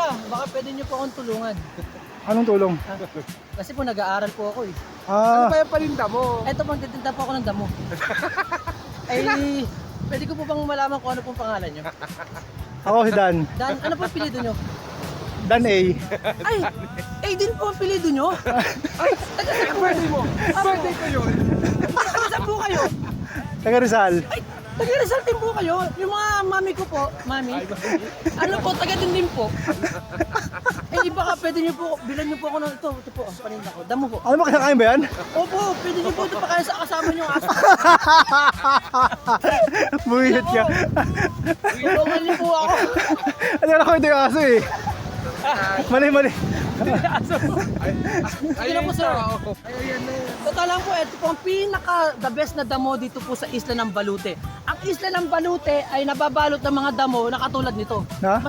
kuya, baka pwede niyo po akong tulungan. Anong tulong? Kasi po nag-aaral po ako eh. Ano Ah, ba yung paninda mo? Eto, magtitinda po ako ng damo. Ay, pwede ko po bang malaman kung ano pong pangalan niyo? ako si Dan. Dan, ano po ang pilido niyo? Dan A. Ay din po ang pilido niyo? Ay, taga saan po? Birthday mo! Birthday ko yun! Taga saan po kayo? Taga Rizal. Ay, taga-result din po kayo. Yung mga mami ko po, mami, ano po, taga din po. Eh, baka pwede niyo po, bilan niyo po ako ng ito po, ang paninda ko. Damo po. Ano ba kinakain ba yan? Opo, pwede niyo po ito pa kaya sa kasama niyo ang aso. Buhit ka. Tulungan niyo po ako. Ano na ko ito yung aso eh. Mali. Sige na po, sir. Ayan na yun. Totoo lang po, ito po ang pinaka the best na damo dito po sa Isla ng Balute. Ang Isla ng Balute ay nababalot ng mga damo na katulad nito. Na?